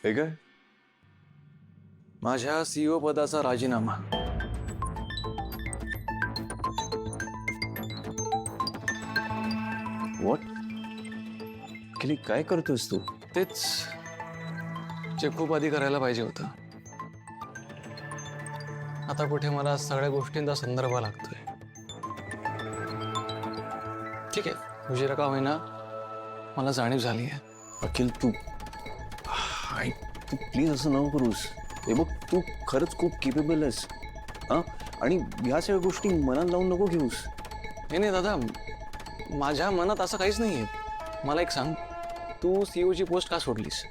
हे काय? माझ्या सीईओ पदाचा राजीनामा. व्हॉट? अखिल काय करतोस तू? तेच जे खूप आधी करायला पाहिजे होतं. आता कुठे मला सगळ्या गोष्टींचा संदर्भ लागतोय. ठीक आहे, उशिरा का होईना मला जाणीव झाली आहे. अखिल तू तू प्लीज असं नको करूस. हे बघ, तू खरंच खूप केपेबल आहेस हां, आणि ह्या सगळ्या गोष्टी मनात लावून नको घेऊस. नाही दादा, माझ्या मनात असं काहीच नाही आहे. मला एक सांग, तू सीईओची पोस्ट का सोडलीस?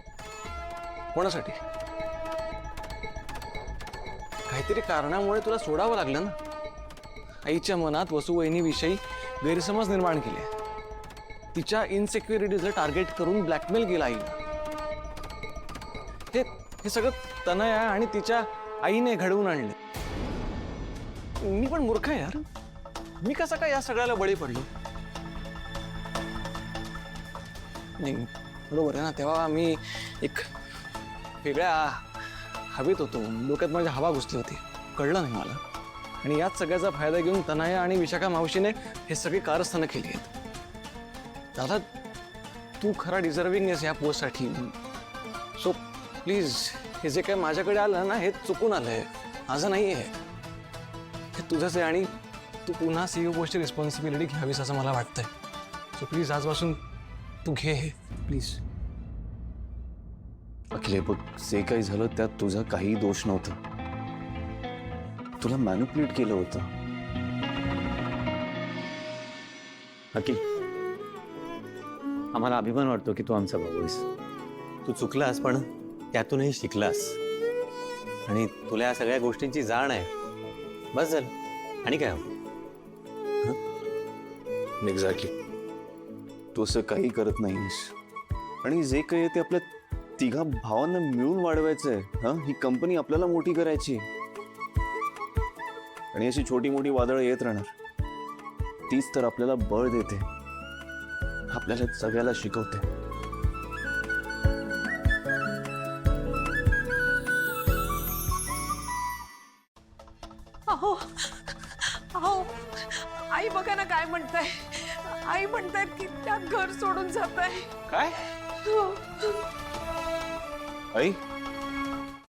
कोणासाठी? काहीतरी कारणामुळे तुला सोडावं लागलं ना. आईच्या मनात वसुवहिनीविषयी गैरसमज निर्माण केले. तिच्या इनसिक्युरिटीजला टार्गेट करून ब्लॅकमेल केला आईला. हे सगळं तनया आणि तिच्या आईने घडवून आणले. मी पण मूर्ख आहे यार. मी कसा काय या सगळ्याला बळी पडलो? नाही, बरोबर आहे ना. तेव्हा मी एक वेगळ्या हवेत होतो. डोक्यात माझ्या हवा घुसली होती. कळलं नाही मला. आणि याच सगळ्याचा फायदा घेऊन तनया आणि विशाखा मावशीने हे सगळे कारस्थानं केली आहेत. दादा, तू खरा डिझर्विंग आहेस या पोस्टसाठी. सो प्लीज, हे जे काय माझ्याकडे आलं ना, हे चुकून आलंय, माझं नाही आहे. हे तुझंच आहे आणि तू पुन्हा सीईओ पोस्टची रिस्पॉन्सिबिलिटी घ्यावीस असं मला वाटतंय. सो प्लीज आजपासून तू घे हे, प्लीज. अखिल, बघ, जे काही झालं त्यात तुझा काही दोष नव्हता. तुला मॅनिप्युलेट केलं होतं. अखिल, आम्हाला अभिमान वाटतो की तू आमचा भाऊ आहेस. तू चुकलास पण त्यातूनही शिकलास आणि तुला या सगळ्या गोष्टींची जाण आहे. बस झालं, आणि काय? एक्झॅक्टली. तू असं काही करत नाहीस. आणि जे काही आहे ते आपल्या तिघा भावांना मिळून वाढवायचंय. हा, ही कंपनी आपल्याला मोठी करायची. आणि अशी छोटी मोठी वादळं येत राहणार. तीच तर आपल्याला बळ देते, आपल्याला सगळ्याला शिकवते. अहो अहो, आई बघा ना काय म्हणताय. आई म्हणतायत की त्या घर सोडून जात आहे. काय? आई,